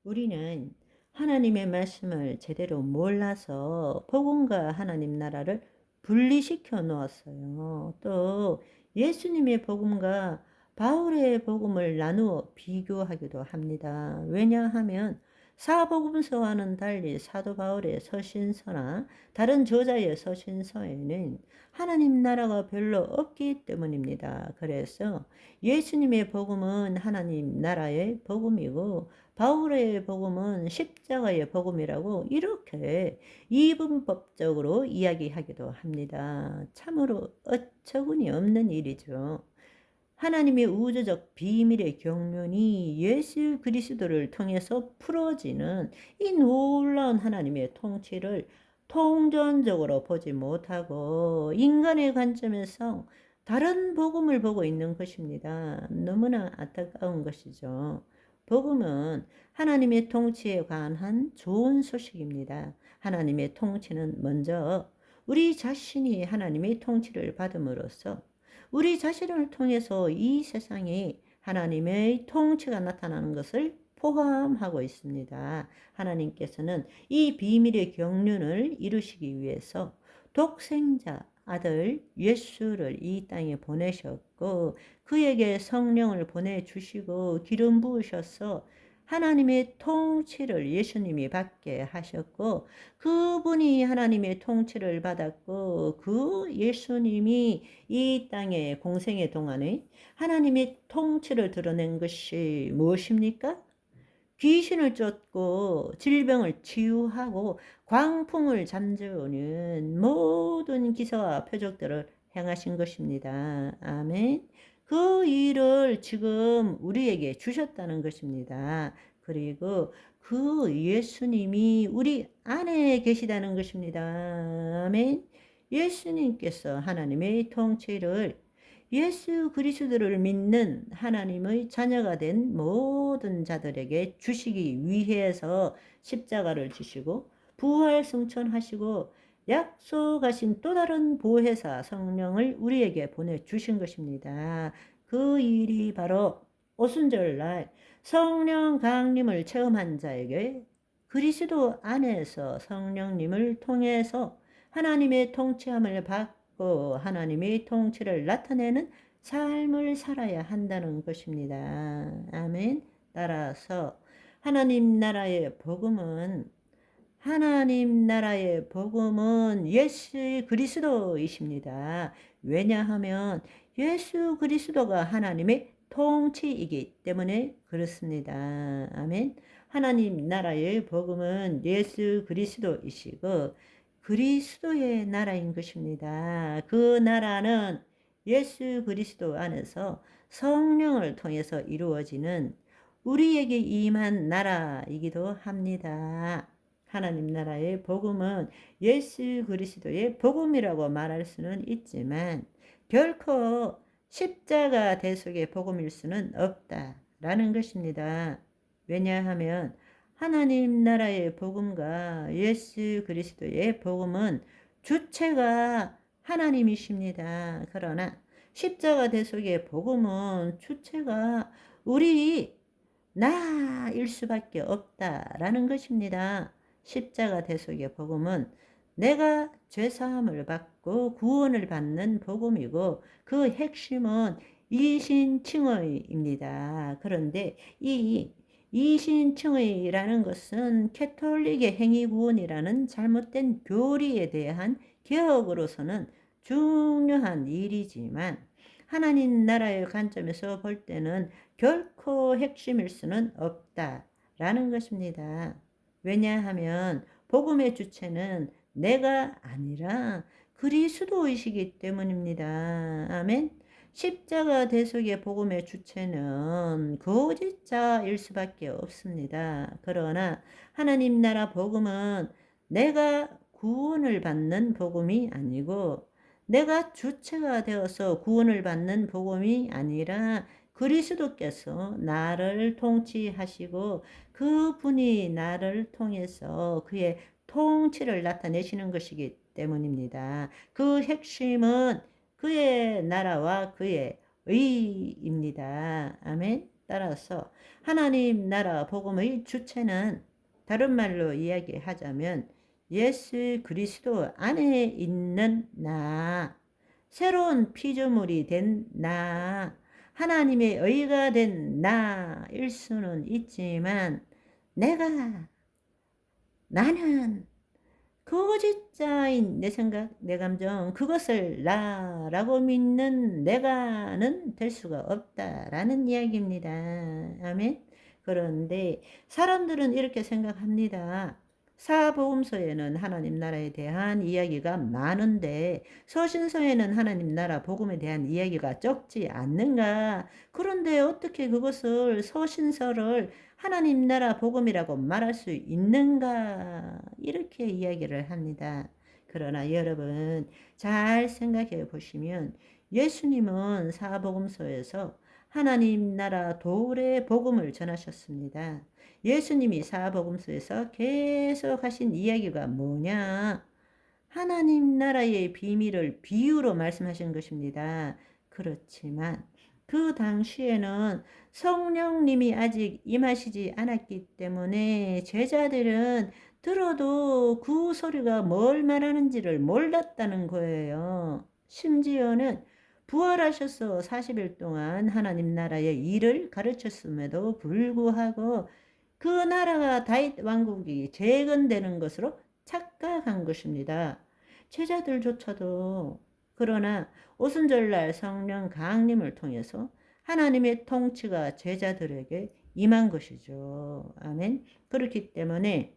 우리는 하나님의 말씀을 제대로 몰라서 복음과 하나님 나라를 분리시켜 놓았어요. 또 예수님의 복음과 바울의 복음을 나누어 비교하기도 합니다. 왜냐하면 사복음서와는 달리 사도 바울의 서신서나 다른 저자의 서신서에는 하나님 나라가 별로 없기 때문입니다. 그래서 예수님의 복음은 하나님 나라의 복음이고 바울의 복음은 십자가의 복음이라고 이렇게 이분법적으로 이야기하기도 합니다. 참으로 어처구니 없는 일이죠. 하나님의 우주적 비밀의 경륜이 예수 그리스도를 통해서 풀어지는 이 놀라운 하나님의 통치를 통전적으로 보지 못하고 인간의 관점에서 다른 복음을 보고 있는 것입니다. 너무나 안타까운 것이죠. 복음은 하나님의 통치에 관한 좋은 소식입니다. 하나님의 통치는 먼저 우리 자신이 하나님의 통치를 받음으로써 우리 자신을 통해서 이 세상에 하나님의 통치가 나타나는 것을 포함하고 있습니다. 하나님께서는 이 비밀의 경륜을 이루시기 위해서 독생자 아들 예수를 이 땅에 보내셨고 그에게 성령을 보내주시고 기름 부으셔서 하나님의 통치를 예수님이 받게 하셨고 그분이 하나님의 통치를 받았고 그 예수님이 이 땅의 공생의 동안에 하나님의 통치를 드러낸 것이 무엇입니까? 귀신을 쫓고 질병을 치유하고 광풍을 잠재우는 모든 기사와 표적들을 행하신 것입니다. 아멘. 그 일을 지금 우리에게 주셨다는 것입니다. 그리고 그 예수님이 우리 안에 계시다는 것입니다. 아멘. 예수님께서 하나님의 통치를 예수 그리스도를 믿는 하나님의 자녀가 된 모든 자들에게 주시기 위해서 십자가를 지시고 부활 승천하시고 약속하신 또 다른 보혜사 성령을 우리에게 보내주신 것입니다. 그 일이 바로 오순절날 성령 강림을 체험한 자에게 그리스도 안에서 성령님을 통해서 하나님의 통치함을 받고 하나님의 통치를 나타내는 삶을 살아야 한다는 것입니다. 아멘. 따라서 하나님 나라의 복음은 예수 그리스도이십니다. 왜냐하면 예수 그리스도가 하나님의 통치이기 때문에 그렇습니다. 아멘. 하나님 나라의 복음은 예수 그리스도이시고 그리스도의 나라인 것입니다. 그 나라는 예수 그리스도 안에서 성령을 통해서 이루어지는 우리에게 임한 나라이기도 합니다. 하나님 나라의 복음은 예수 그리스도의 복음이라고 말할 수는 있지만 결코 십자가 대속의 복음일 수는 없다라는 것입니다. 왜냐하면 하나님 나라의 복음과 예수 그리스도의 복음은 주체가 하나님이십니다. 그러나 십자가 대속의 복음은 주체가 우리 나일 수밖에 없다라는 것입니다. 십자가 대속의 복음은 내가 죄사함을 받고 구원을 받는 복음이고 그 핵심은 이신칭의입니다. 그런데 이 이신칭의라는 것은 캐톨릭의 행위구원이라는 잘못된 교리에 대한 개혁으로서는 중요한 일이지만 하나님 나라의 관점에서 볼 때는 결코 핵심일 수는 없다라는 것입니다. 왜냐하면 복음의 주체는 내가 아니라 그리스도이시기 때문입니다. 아멘. 십자가 대속의 복음의 주체는 거짓자일 수밖에 없습니다. 그러나 하나님 나라 복음은 내가 구원을 받는 복음이 아니고 내가 주체가 되어서 구원을 받는 복음이 아니라 그리스도께서 나를 통치하시고 그분이 나를 통해서 그의 통치를 나타내시는 것이기 때문입니다. 그 핵심은 그의 나라와 그의 의입니다. 아멘. 따라서 하나님 나라 복음의 주체는 다른 말로 이야기하자면 예수 그리스도 안에 있는 나, 새로운 피조물이 된 나, 하나님의 의가 된 나일 수는 있지만 나는 거짓자인 내 생각, 내 감정, 그것을 나라고 믿는 내가는 될 수가 없다라는 이야기입니다. 아멘. 그런데 사람들은 이렇게 생각합니다. 사복음서에는 하나님 나라에 대한 이야기가 많은데 서신서에는 하나님 나라 복음에 대한 이야기가 적지 않는가? 그런데 어떻게 그것을 서신서를 하나님 나라 복음이라고 말할 수 있는가? 이렇게 이야기를 합니다. 그러나 여러분 잘 생각해 보시면 예수님은 사복음서에서 하나님 나라 도울의 복음을 전하셨습니다. 예수님이 사복음서에서 계속 하신 이야기가 뭐냐? 하나님 나라의 비밀을 비유로 말씀하신 것입니다. 그렇지만 그 당시에는 성령님이 아직 임하시지 않았기 때문에 제자들은 들어도 그 소리가 뭘 말하는지를 몰랐다는 거예요. 심지어는 부활하셔서 40일 동안 하나님 나라의 일을 가르쳤음에도 불구하고 그 나라가 다윗 왕국이 재건되는 것으로 착각한 것입니다. 제자들조차도. 그러나 오순절날 성령 강림을 통해서 하나님의 통치가 제자들에게 임한 것이죠. 아멘. 그렇기 때문에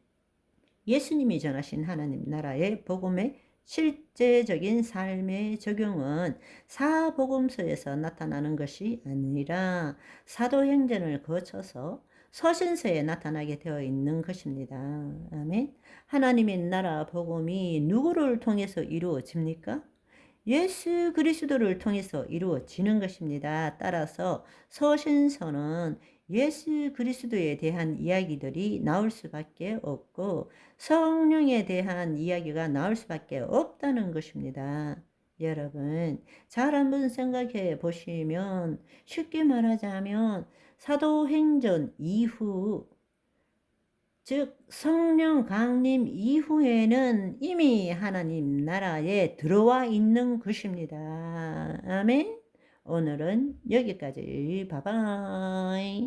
예수님이 전하신 하나님 나라의 복음의 실제적인 삶의 적용은 사복음서에서 나타나는 것이 아니라 사도행전을 거쳐서 서신서에 나타나게 되어 있는 것입니다. 아멘. 하나님의 나라 복음이 누구를 통해서 이루어집니까? 예수 그리스도를 통해서 이루어지는 것입니다. 따라서 서신서는 예수 그리스도에 대한 이야기들이 나올 수밖에 없고 성령에 대한 이야기가 나올 수밖에 없다는 것입니다. 여러분, 잘 한번 생각해 보시면 쉽게 말하자면 사도행전 이후, 즉 성령 강림 이후에는 이미 하나님 나라에 들어와 있는 것입니다. 아멘. 오늘은 여기까지. 바이바이.